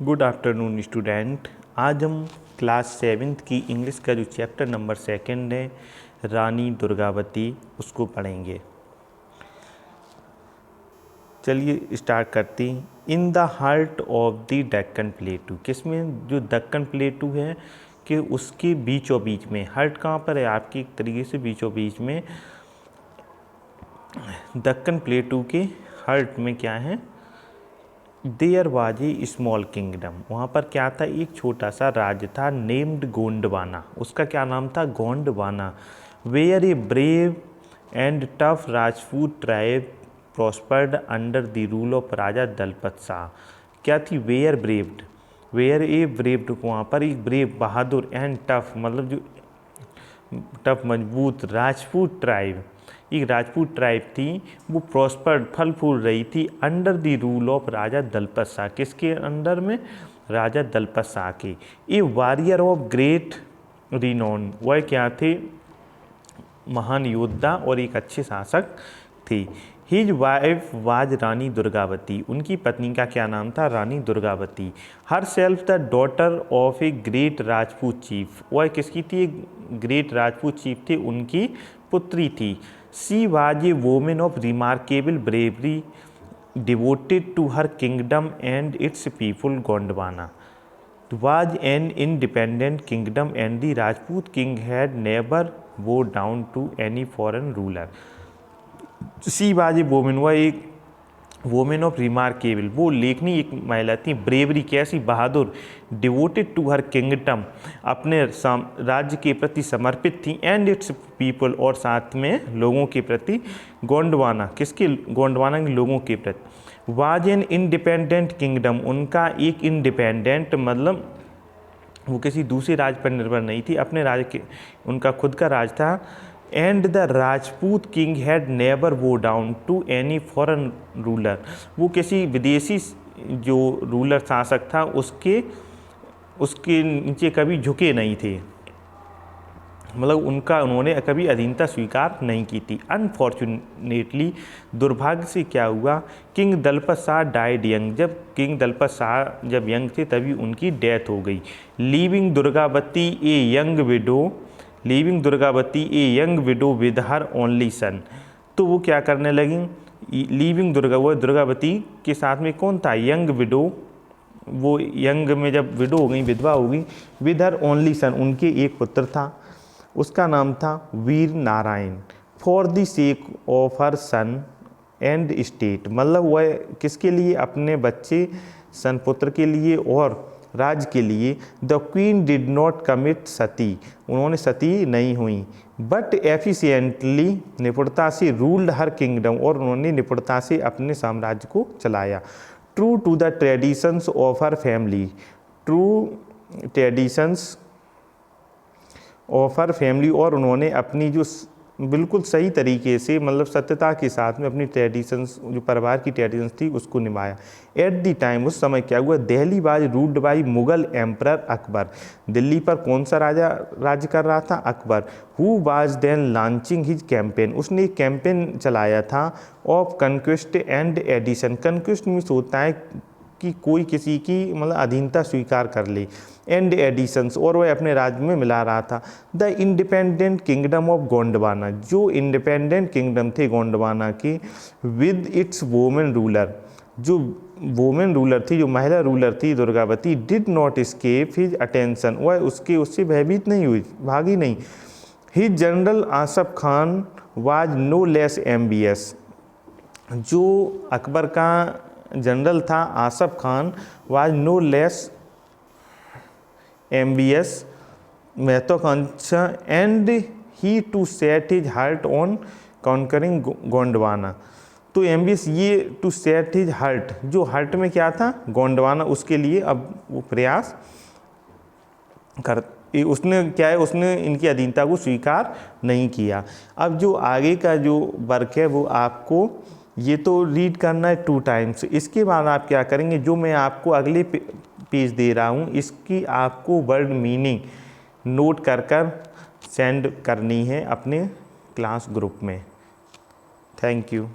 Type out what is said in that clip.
Good afternoon student. आज हम class 7th की इंग्लिश का जो चैप्टर नंबर 2 है रानी दुर्गावती उसको पढ़ेंगे। चलिए स्टार्ट करते हैं। In the heart of the Deccan प्लेटू, किसमें जो दक्कन प्लेटू है कि उसके बीचों बीच में, हार्ट कहाँ पर है आपकी एक तरीके से बीचों बीच में, दक्कन प्लेटू के हार्ट में क्या है, there was a small kingdom, वहाँ पर क्या था, एक छोटा सा राज्य था, नेम्ड गोंडवाना, उसका क्या नाम था, Gondwana. Where a brave and tough Rajput tribe prospered under the rule of Raja Dalpat Shah. क्या थी, वेयर ब्रेव्ड, वेयर ए ब्रेव्ड, वहाँ पर एक ब्रेव बहादुर एंड टफ मतलब जो टफ मजबूत राजपूत ट्राइब, एक राजपूत ट्राइब थी, वो प्रॉस्पर्ड फल फूल रही थी under the rule of Raja Dalpat Shah, किसके अंडर में, राजा दलपत शाह के। ए वॉरियर ऑफ ग्रेट रिनोन, वह क्या थे, महान योद्धा और एक अच्छे शासक थे। His wife was Rani Durgavati, उनकी पत्नी का क्या नाम था, Rani Durgavati. Herself the daughter of a great Rajput chief, वह किसकी थी, एक ग्रेट राजपूत चीफ थे, उनकी पुत्री थी। She was a women of remarkable bravery devoted to her kingdom and its people. Gondwana was an independent kingdom and the Rajput king had never bowed down to any foreign ruler. सी बाजी women, वह एक women of remarkable, वो लेखनी एक महिला थी, bravery कैसी, बहादुर, devoted to her kingdom, अपने राज्य के प्रति समर्पित थी, एंड इट्स पीपल, और साथ में लोगों के प्रति, गोंडवाना किसके, गोंडवाना के लोगों के प्रति। वाज एन इंडिपेंडेंट किंगडम, उनका एक इंडिपेंडेंट मतलब वो किसी दूसरे राज्य पर निर्भर नहीं थी, अपने राज्य के, उनका खुद का राज था। And the Rajput king had never वो down to any foreign ruler, वो किसी विदेशी जो रूलर शासक था उसके नीचे कभी झुके नहीं थे, मतलब उन्होंने कभी अधीनता स्वीकार नहीं की थी। अनफॉर्चुनेटली, दुर्भाग्य से क्या हुआ, king Dalpat Shah died young, जब किंग दलपत शाह जब यंग थे तभी उनकी डेथ हो गई। Leaving Durgavati a young window with her only son, तो वो क्या करने लगी, लीविंग वो दुर्गावती के साथ में कौन था, यंग विडो, वो यंग में जब विडो हो गई, विधवा हो गई, विद हर ओनली सन, उनके एक पुत्र था, उसका नाम था Veer Narayan. For the sake of her son and state, मतलब वह किसके लिए, अपने बच्चे सन पुत्र के लिए और राज्य के लिए। The queen did not commit sati, उन्होंने सती नहीं हुई, बट एफिशिएंटली, निपुणता से, रूल्ड हर किंगडम, और उन्होंने निपुणता से अपने साम्राज्य को चलाया। True to the traditions of her family, true traditions of her family, और उन्होंने अपनी जो बिल्कुल सही तरीके से, मतलब सत्यता के साथ में अपनी ट्रेडिशंस, जो परिवार की ट्रेडिशंस थी उसको निभाया। एट द टाइम, उस समय क्या हुआ, Delhi was ruled by Mughal emperor Akbar, Delhi पर कौन सा राजा राज्य कर रहा था, Akbar. Who was then launching his campaign, उसने एक कैंपेन चलाया था of conquest and addition, conquest में होता है कि कोई किसी की मतलब अधीनता स्वीकार कर ले, एंड एडिशंस, और वह अपने राज्य में मिला रहा था। The independent kingdom of Gondwana, जो इंडिपेंडेंट किंगडम थे गोंडवाना के, विद इट्स वोमेन रूलर, जो वोमेन रूलर थी, जो महिला रूलर थी Durgavati, did not escape his attention, वह उससे भयभीत नहीं हुई, भागी नहीं। His general Asaf Khan was no less ambitious, जो अकबर का जनरल था Asaf Khan, was no less ambitious, महत्वाकांक्षा, and he too set his heart on conquering Gondwana, तो एम्बियस ये टू सेट हिज हार्ट, जो हार्ट में क्या था, गोंडवाना, उसके लिए अब वो प्रयास कर, उसने क्या है, उसने इनकी अधीनता को स्वीकार नहीं किया। अब जो आगे का जो वर्क है वो आपको ये तो रीड करना है 2 टाइम्स, इसके बाद आप क्या करेंगे, जो मैं आपको अगले पेज दे रहा हूँ इसकी आपको वर्ड मीनिंग नोट कर सेंड करनी है अपने क्लास ग्रुप में। Thank you.